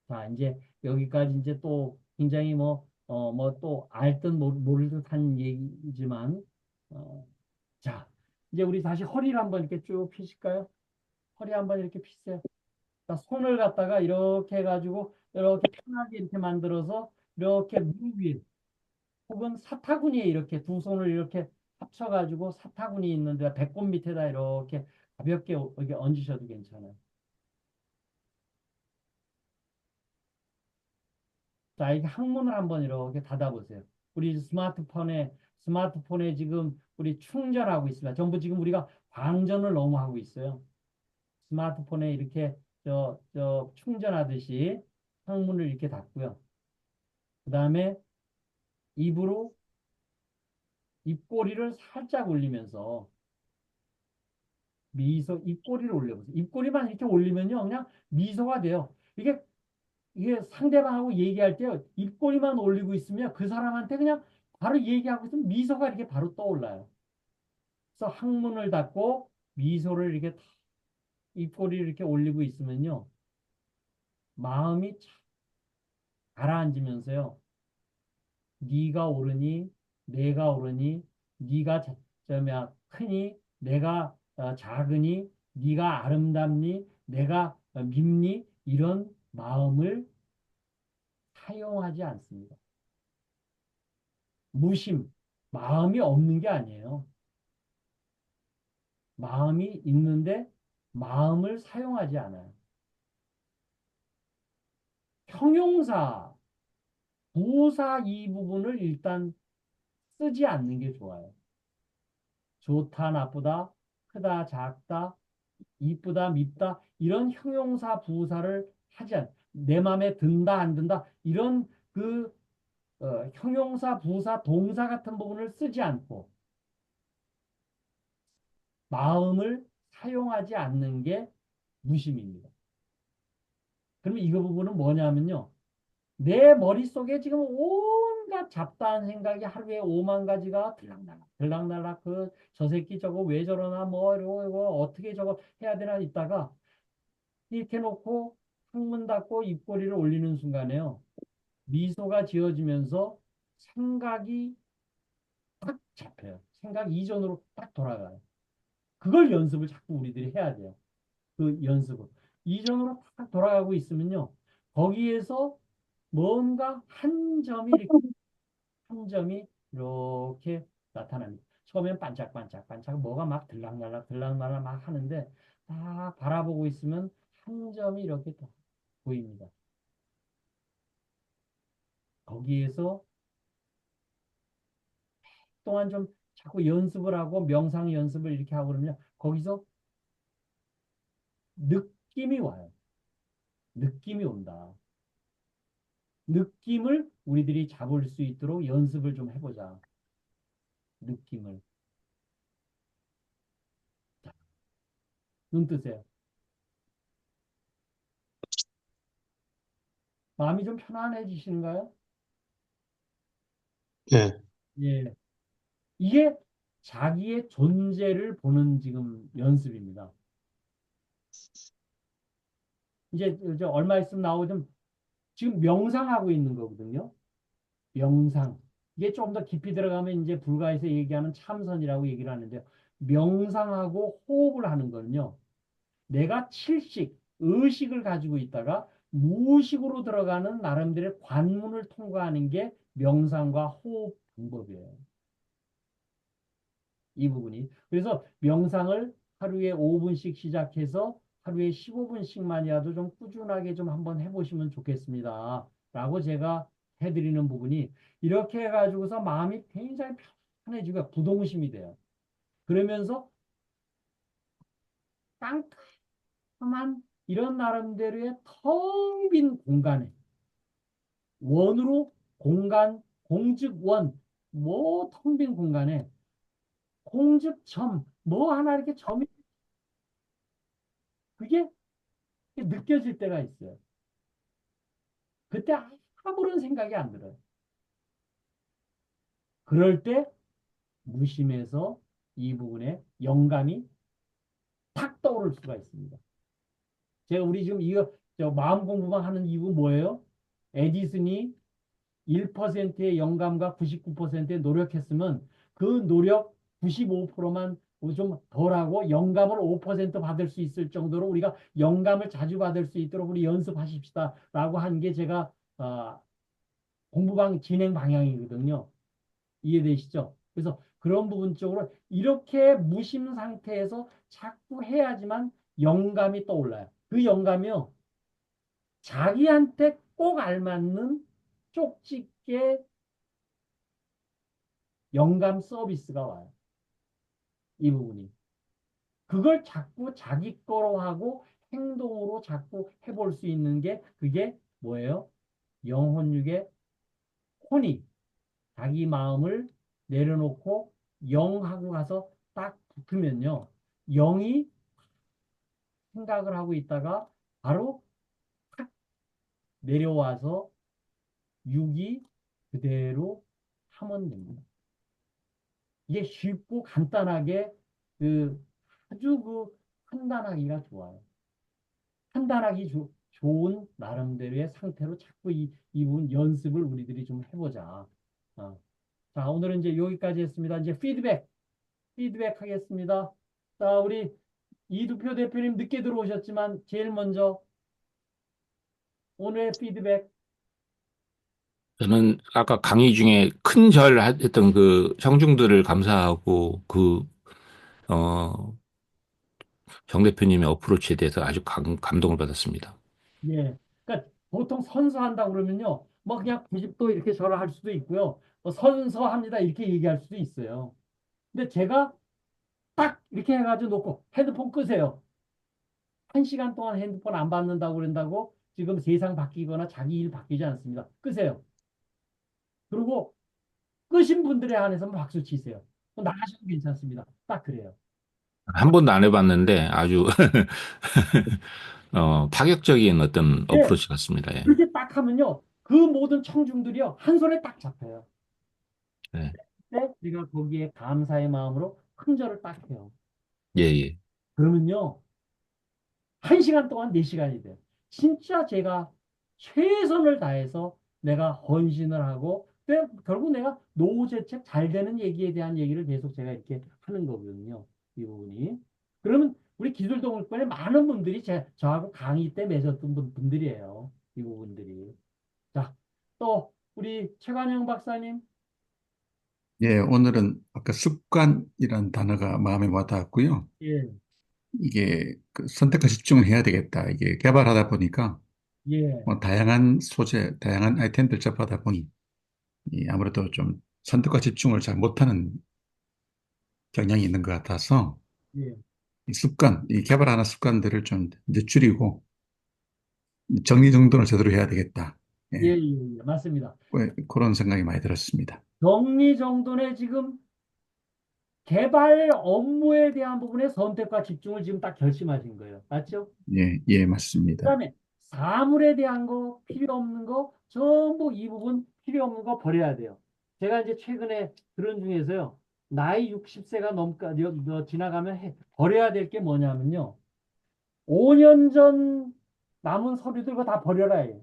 자, 이제 여기까지 이제 또 굉장히 뭐 또 알듯 모를 듯한 얘기지만, 자, 이제 우리 다시 허리를 한번 이렇게 쭉 펴실까요? 허리 한번 이렇게 펴세요. 자, 손을 갖다가 이렇게 해가지고 이렇게 편하게 이렇게 만들어서 이렇게 무릎 위에 혹은 사타구니에 이렇게 두 손을 이렇게 합쳐가지고 사타구니 있는 데 배꼽 밑에다 이렇게 가볍게 이렇게 얹으셔도 괜찮아요. 자, 이렇게 항문을 한번 이렇게 닫아보세요. 우리 스마트폰에 지금 우리 충전하고 있습니다. 전부 지금 우리가 방전을 너무 하고 있어요. 스마트폰에 이렇게 충전하듯이 항문을 이렇게 닫고요. 그 다음에 입으로 입꼬리를 살짝 올리면서 입꼬리를 올려보세요. 입꼬리만 이렇게 올리면요. 그냥 미소가 돼요. 이게 상대방하고 얘기할 때 입꼬리만 올리고 있으면 그 사람한테 그냥 바로 얘기하고 있으면 미소가 이렇게 바로 떠올라요. 그래서 항문을 닫고 미소를 이렇게 입꼬리를 이렇게 올리고 있으면요. 마음이 가라앉으면서요. 네가 옳으니 내가 옳으니 네가 크니 내가 작으니 네가 아름답니 내가 밉니 이런 마음을 사용하지 않습니다. 무심, 마음이 없는 게 아니에요. 마음이 있는데 마음을 사용하지 않아요. 형용사, 부사 이 부분을 일단 쓰지 않는 게 좋아요. 좋다, 나쁘다, 크다, 작다, 이쁘다, 밉다 이런 형용사, 부사를 내 마음에 든다, 안 든다 이런 그 형용사, 부사, 동사 같은 부분을 쓰지 않고 마음을 사용하지 않는 게 무심입니다. 그러면 이거 부분은 뭐냐면요. 내 머릿속에 지금 온갖 잡다한 생각이 하루에 5만 가지가 들락날락 저 새끼 저거 왜 저러나 뭐 이거 어떻게 저거 해야 되나 있다가 이렇게 놓고 창문 닫고 입꼬리를 올리는 순간에요. 미소가 지어지면서 생각이 딱 잡혀요. 생각 이전으로 딱 돌아가요. 그걸 연습을 자꾸 우리들이 해야 돼요. 그 연습을. 이전으로 딱 돌아가고 있으면요. 거기에서 뭔가 한 점이 이렇게 나타납니다. 처음엔 반짝반짝 뭐가 막 들락날락 막 하는데 딱 바라보고 있으면 한 점이 이렇게 또 보입니다. 거기에서 동안 좀 자꾸 연습을 하고 명상 연습을 이렇게 하고 그러면 거기서 느낌이 와요. 느낌이 온다. 느낌을 우리들이 잡을 수 있도록 연습을 좀 해보자. 느낌을. 자, 눈 뜨세요. 마음이 좀 편안해지시는가요? 예, 예. 이게 자기의 존재를 보는 지금 연습입니다. 이제 얼마 있으면 나오면 지금 명상하고 있는 거거든요. 명상. 이게 좀 더 깊이 들어가면 이제 불가에서 얘기하는 참선이라고 얘기를 하는데요. 명상하고 호흡을 하는 거는요. 내가 칠식, 의식을 가지고 있다가 무의식으로 들어가는 나름대로의 관문을 통과하는 게 명상과 호흡 방법이에요. 이 부분이. 그래서 명상을 하루에 5분씩 시작해서 하루에 15분씩만이라도 좀 꾸준하게 좀 한번 해보시면 좋겠습니다. 라고 제가 해드리는 부분이 이렇게 해가지고서 마음이 굉장히 편해지고 부동심이 돼요. 그러면서 깜깜한 이런 나름대로의 텅 빈 공간에 원으로 공간, 공즉 원, 뭐 텅 빈 공간에 공즉 점, 뭐 하나 이렇게 점이 그게 느껴질 때가 있어요. 그때 아무런 생각이 안 들어요. 그럴 때 무심해서 이 부분에 영감이 탁 떠오를 수가 있습니다. 제가 우리 지금 이거 저 마음 공부만 하는 이유 뭐예요? 에디슨이 1%의 영감과 99%의 노력했으면 그 노력 95%만 좀 덜하고 영감을 5% 받을 수 있을 정도로 우리가 영감을 자주 받을 수 있도록 우리 연습하십시다 라고 한 게 제가 공부방 진행 방향이거든요. 이해되시죠? 그래서 그런 부분 쪽으로 이렇게 무심 상태에서 자꾸 해야지만 영감이 떠올라요. 그 영감이요. 자기한테 꼭 알맞는 쪽집게 영감 서비스가 와요. 이 부분이. 그걸 자꾸 자기 거로 하고 행동으로 자꾸 해볼 수 있는 게 그게 뭐예요? 영혼육의 혼이 자기 마음을 내려놓고 영하고 가서 딱 붙으면요. 영이 생각을 하고 있다가 바로 탁 내려와서 육이 그대로 하면 됩니다. 이게 쉽고 간단하게 그 아주 그 판단하기가 좋아요. 판단하기 좋은 나름대로의 상태로 자꾸 이 부분 연습을 우리들이 좀 해보자. 어. 자, 오늘은 이제 여기까지 했습니다. 이제 피드백 하겠습니다. 자, 우리 이두표 대표님 늦게 들어오셨지만 제일 먼저 오늘의 피드백. 저는 아까 강의 중에 큰 절 했던 그 청중들을 감사하고 어, 정 대표님의 어프로치에 대해서 아주 감동을 받았습니다. 예. 그러니까 보통 선서한다 그러면요. 뭐 그냥 90도 이렇게 절을 할 수도 있고요. 뭐 선서합니다 이렇게 얘기할 수도 있어요. 근데 제가 딱 이렇게 해가지고 놓고 핸드폰 끄세요. 1시간 동안 핸드폰 안 받는다고 그런다고 지금 세상 바뀌거나 자기 일 바뀌지 않습니다. 끄세요. 그리고 끄신 분들에 한해서 박수 치세요. 나가셔도 괜찮습니다. 딱 그래요. 한 번도 안 해봤는데 아주 파격적인 어떤 예. 어프로치 같습니다. 예. 그렇게 딱 하면요. 그 모든 청중들이요. 한 손에 딱 잡혀요. 네. 그때 우리가 거기에 감사의 마음으로 큰 절을 딱 해요. 예, 예. 그러면요. 1시간 동안 4시간이 돼요. 진짜 제가 최선을 다해서 내가 헌신을 하고 결국 내가 노후재책 잘 되는 얘기에 대한 얘기를 계속 제가 이렇게 하는 거거든요. 이 부분이. 그러면 우리 기술동물권에 많은 분들이 저하고 강의 때 맺었던 분들이에요. 이 부분들이. 자, 또 우리 최관영 박사님. 예, 오늘은 아까 습관이란 단어가 마음에 와닿았고요. 예, 이게 그 선택과 집중을 해야 되겠다. 이게 개발하다 보니까 예, 뭐 다양한 소재, 다양한 아이템들 접하다 보니 아무래도 좀 선택과 집중을 잘 못하는 경향이 있는 것 같아서 예, 이 습관, 이 개발하는 습관들을 좀 이제 줄이고 정리정돈을 제대로 해야 되겠다. 예, 예, 예, 맞습니다. 그런 생각이 많이 들었습니다. 정리정돈의 지금 개발 업무에 대한 부분의 선택과 집중을 지금 딱 결심하신 거예요. 맞죠? 예, 예, 맞습니다. 그다음에 사물에 대한 거, 필요 없는 거, 전부 이 부분 필요 없는 거 버려야 돼요. 제가 이제 최근에 들은 중에서요. 나이 60세가 지나가면 버려야 될 게 뭐냐면요. 5년 전 남은 서류들 그거 다 버려라 해요.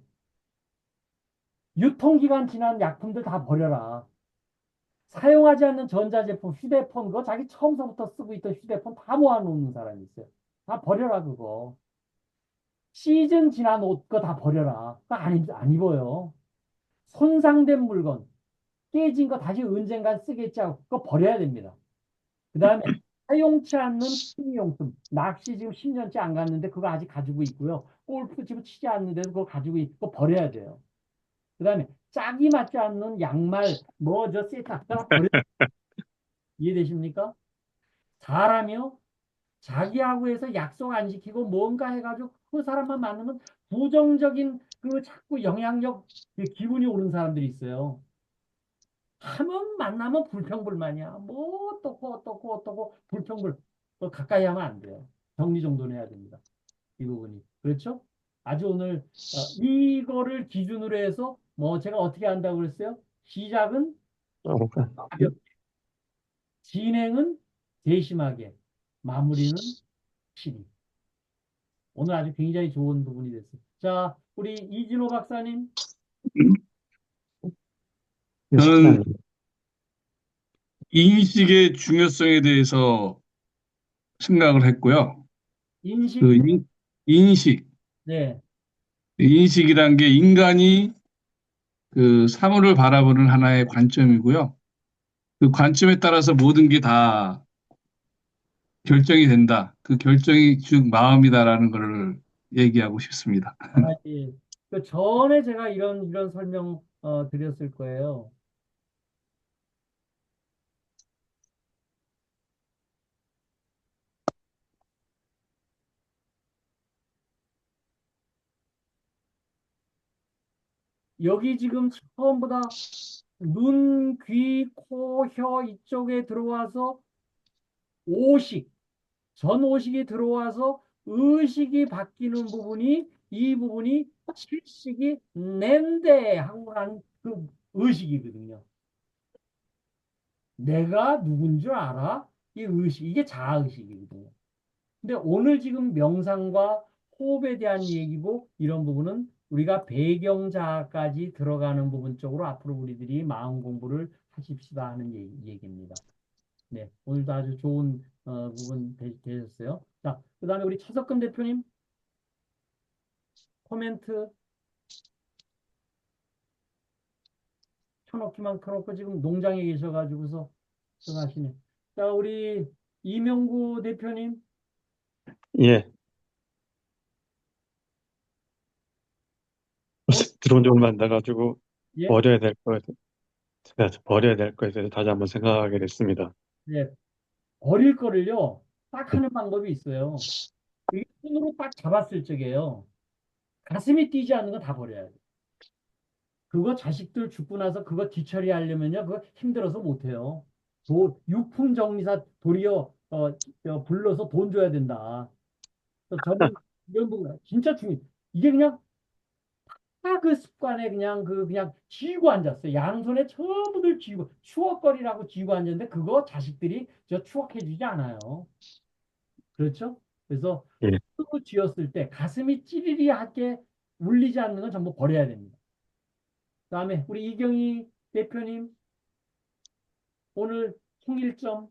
유통기간 지난 약품들 다 버려라. 사용하지 않는 전자제품, 휴대폰, 그거 자기 처음서부터 쓰고 있던 휴대폰 다 모아놓는 사람이 있어요. 다 버려라, 그거. 시즌 지난 옷, 그거 다 버려라. 그거 안 입어요. 손상된 물건, 깨진 거 다시 언젠간 쓰겠지 하고, 그거 버려야 됩니다. 그 다음에 사용치 않는 취미용품, 낚시 지금 10년째 안 갔는데 그거 아직 가지고 있고요. 골프 지금 치지 않는데도 그거 가지고 있고, 버려야 돼요. 그 다음에 짝이 맞지 않는 양말, 뭐 저 세탁, 다 버려. 이해되십니까? 사람이요. 자기하고 해서 약속 안 지키고 뭔가 해가지고 그 사람만 만나면 부정적인 그 자꾸 영향력, 그 기분이 오는 사람들이 있어요. 하면 만나면 불평불만이야. 뭐 어떻고 불평불. 또 가까이 하면 안 돼요. 정리정돈해야 됩니다. 이 부분이. 그렇죠? 아주 오늘 이거를 기준으로 해서 뭐 제가 어떻게 한다고 그랬어요? 시작은 가볍게, 진행은 세심하게, 마무리는 확실히. 오늘 아주 굉장히 좋은 부분이 됐어요. 자, 우리 이진호 박사님, 저는 인식의 중요성에 대해서 생각을 했고요. 인식, 그 인식, 네, 인식이란 게 인간이 그 사물을 바라보는 하나의 관점이고요. 그 관점에 따라서 모든 게 다 결정이 된다. 그 결정이 즉 마음이다라는 것을 얘기하고 싶습니다. 예. 그 전에 제가 이런 설명 드렸을 거예요. 여기 지금 처음보다 눈, 귀, 코, 혀 이쪽에 들어와서 오식, 전오식이 들어와서 의식이 바뀌는 부분이 이 부분이 칠식이 낸데 하고 난 그 의식이거든요. 내가 누군 줄 알아? 이 의식, 이게 자아의식이거든요. 근데 오늘 지금 명상과 호흡에 대한 얘기고 이런 부분은 우리가 배경자까지 들어가는 부분 쪽으로 앞으로 우리들이 마음 공부를 하십시다 하는 얘기입니다. 네, 오늘도 아주 좋은 부분 되셨어요. 자, 그다음에 우리 차석근 대표님 코멘트 켜놓기만 켜놓고 지금 농장에 계셔가지고서 들어가시네. 자, 우리 이명구 대표님, 예, 어, 들어온 지 얼마 안 돼가지고 예, 버려야 될 거에 버려야 될 거에 대해서 다시 한번 생각하게 됐습니다. 예, 버릴 거를요, 딱 하는 방법이 있어요. 이게 손으로 딱 잡았을 적에요. 가슴이 뛰지 않는 거 다 버려야 돼. 그거 자식들 죽고 나서 그거 뒤처리하려면요, 그거 힘들어서 못해요. 유품 정리사 도리어 불러서 돈 줘야 된다. 그래서 저는 이런 부분 진짜 중요해. 이게 그냥 다 그 습관에 그냥 쥐고 앉았어요. 양손에 전부들 쥐고 추억거리라고 쥐고 앉았는데 그거 자식들이 저 추억해주지 않아요. 그렇죠? 그래서 예, 손으로 쥐었을 때 가슴이 찌리리하게 울리지 않는 건 전부 버려야 됩니다. 그다음에 우리 이경희 대표님 오늘 통일점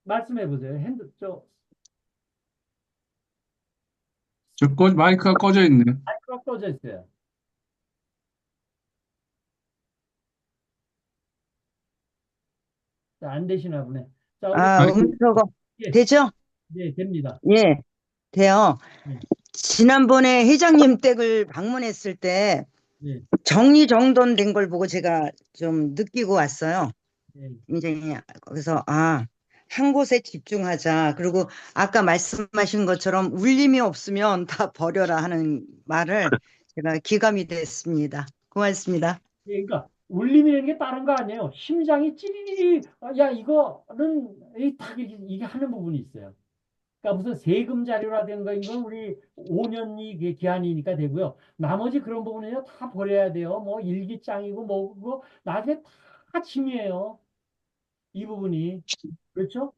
말씀해 보세요. 마이크가 꺼져 있네요. 마이크가 꺼져 있어요. 자, 안 되시나 보네. 자, 우리 마이크, 저거 예, 되죠? 예, 됩니다. 예, 돼요. 예, 지난번에 회장님 댁을 방문했을 때 예, 정리정돈된 걸 보고 제가 좀 느끼고 왔어요. 예, 굉장히. 그래서 한 곳에 집중하자. 그리고 아까 말씀하신 것처럼 울림이 없으면 다 버려라 하는 말을 제가 기감이 됐습니다. 고맙습니다. 예, 그러니까 울림이라는 게 다른 거 아니에요. 심장이 찌리리, 야, 이거는 딱 이게 하는 부분이 있어요. 그러니까 무슨 세금 자료라든가 이건 우리 5년이 기한이니까 되고요. 나머지 그런 부분은요 다 버려야 돼요. 뭐 일기장이고 뭐고 나중에 다 짐이에요. 이 부분이. 그렇죠?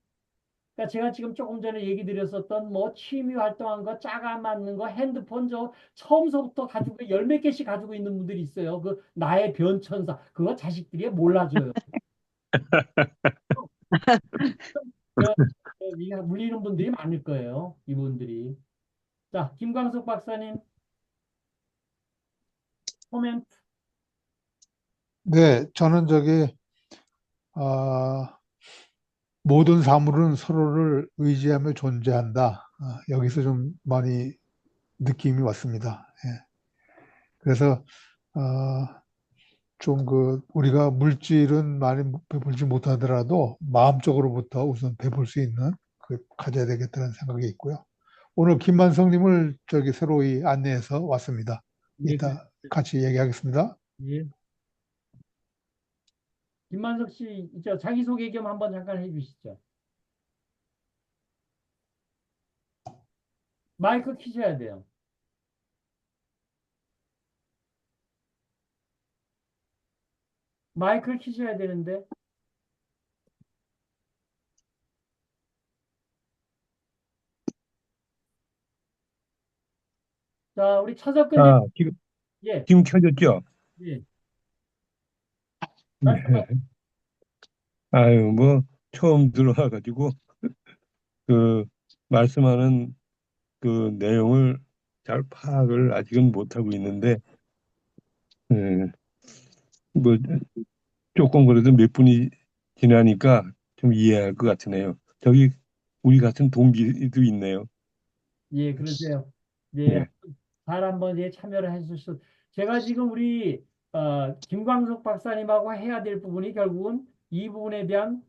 그러니까 제가 지금 조금 전에 얘기 드렸었던 뭐 취미 활동한 거, 짝아 맞는 거, 핸드폰 저 처음서부터 가지고 열 몇 개씩 가지고 있는 분들이 있어요. 그 나의 변천사. 그거 자식들이 몰라줘요. 저, 물리는 분들이 많을 거예요. 이분들이. 자, 김광석 박사님 코멘트. 네, 저는 아, 모든 사물은 서로를 의지하며 존재한다. 여기서 좀 많이 느낌이 왔습니다. 예. 그래서, 좀 우리가 물질은 많이 배불지 못하더라도 마음적으로부터 우선 배불 수 있는 가져야 되겠다는 생각이 있고요. 오늘 김만성님을 새로이 안내해서 왔습니다. 예, 이따 같이 얘기하겠습니다. 예. 김만석 씨, 저 자기소개 겸 한번 잠깐 해주시죠. 마이크 키셔야 돼요. 마이크를 키셔야 되는데. 자, 우리 차석근 대표, 지금, 예, 지금 켜졌죠? 예. 네. 말씀하세요. 아유, 처음 들어와가지고, 그, 말씀하는 그 내용을 잘 파악을 아직은 못하고 있는데, 예, 뭐, 조금 그래도 몇 분이 지나니까 좀 이해할 것 같으네요. 저기, 우리 같은 동기도 있네요. 예, 그러세요. 예, 예, 잘 한번 참여를 해주셔서 제가 지금 우리 김광석 박사님하고 해야 될 부분이 결국은 이 부분에 대한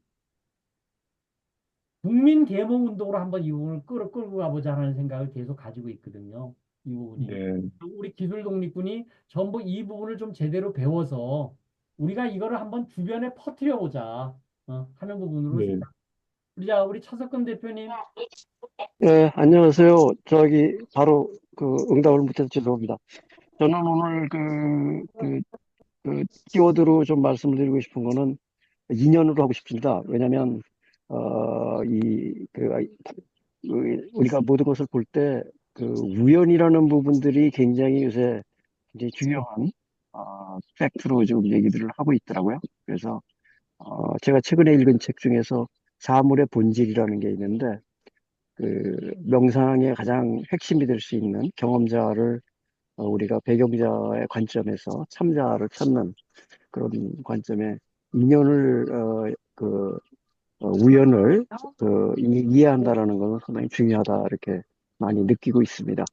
국민 계몽 운동으로 한번 이 부분을 끌고 가보자 하는 생각을 계속 가지고 있거든요. 이 부분이. 네, 우리 기술 독립군이 전부 이 부분을 좀 제대로 배워서 우리가 이거를 한번 주변에 퍼뜨려 보자 하는 부분으로 네. 우리 차석근 대표님. 네, 안녕하세요. 바로 응답을 못해서 죄송합니다. 저는 오늘 키워드로 좀 말씀을 드리고 싶은 거는 인연으로 하고 싶습니다. 왜냐면, 우리가 모든 것을 볼 때 우연이라는 부분들이 굉장히 요새 굉장히 중요한, 팩트로 좀 얘기들을 하고 있더라고요. 그래서, 제가 최근에 읽은 책 중에서 사물의 본질이라는 게 있는데, 명상의 가장 핵심이 될 수 있는 경험자를 우리가 배경자의 관점에서 참자를 찾는 그런 관점에 인연을 우연을 이해한다라는 것은 상당히 중요하다 이렇게 많이 느끼고 있습니다.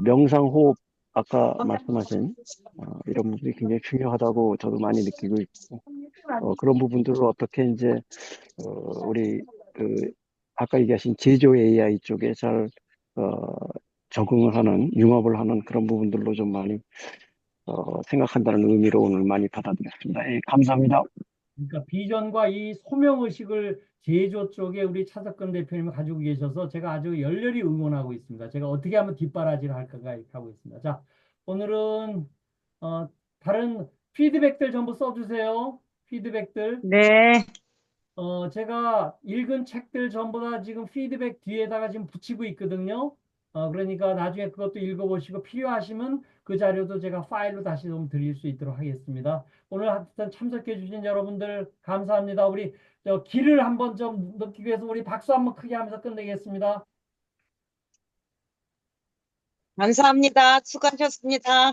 명상 호흡 아까 말씀하신 이런 부분들이 굉장히 중요하다고 저도 많이 느끼고 있고 그런 부분들을 어떻게 이제 우리 아까 얘기하신 제조 AI 쪽에 잘 적응을 하는, 융합을 하는 그런 부분들로 좀 많이 생각한다는 의미로 오늘 많이 받아들였습니다. 예, 감사합니다. 그러니까 비전과 이 소명 의식을 제조 쪽에 우리 차석근 대표님이 가지고 계셔서 제가 아주 열렬히 응원하고 있습니다. 제가 어떻게 하면 뒷바라지를 할까 이렇게 하고 있습니다. 자, 오늘은 다른 피드백들 전부 써주세요. 피드백들. 네. 제가 읽은 책들 전부 다 지금 피드백 뒤에다가 지금 붙이고 있거든요. 그러니까 나중에 그것도 읽어보시고 필요하시면 그 자료도 제가 파일로 다시 좀 드릴 수 있도록 하겠습니다. 오늘 하여튼 참석해 주신 여러분들 감사합니다. 우리 길을 한번 좀 느끼기 위해서 우리 박수 한번 크게 하면서 끝내겠습니다. 감사합니다. 수고하셨습니다.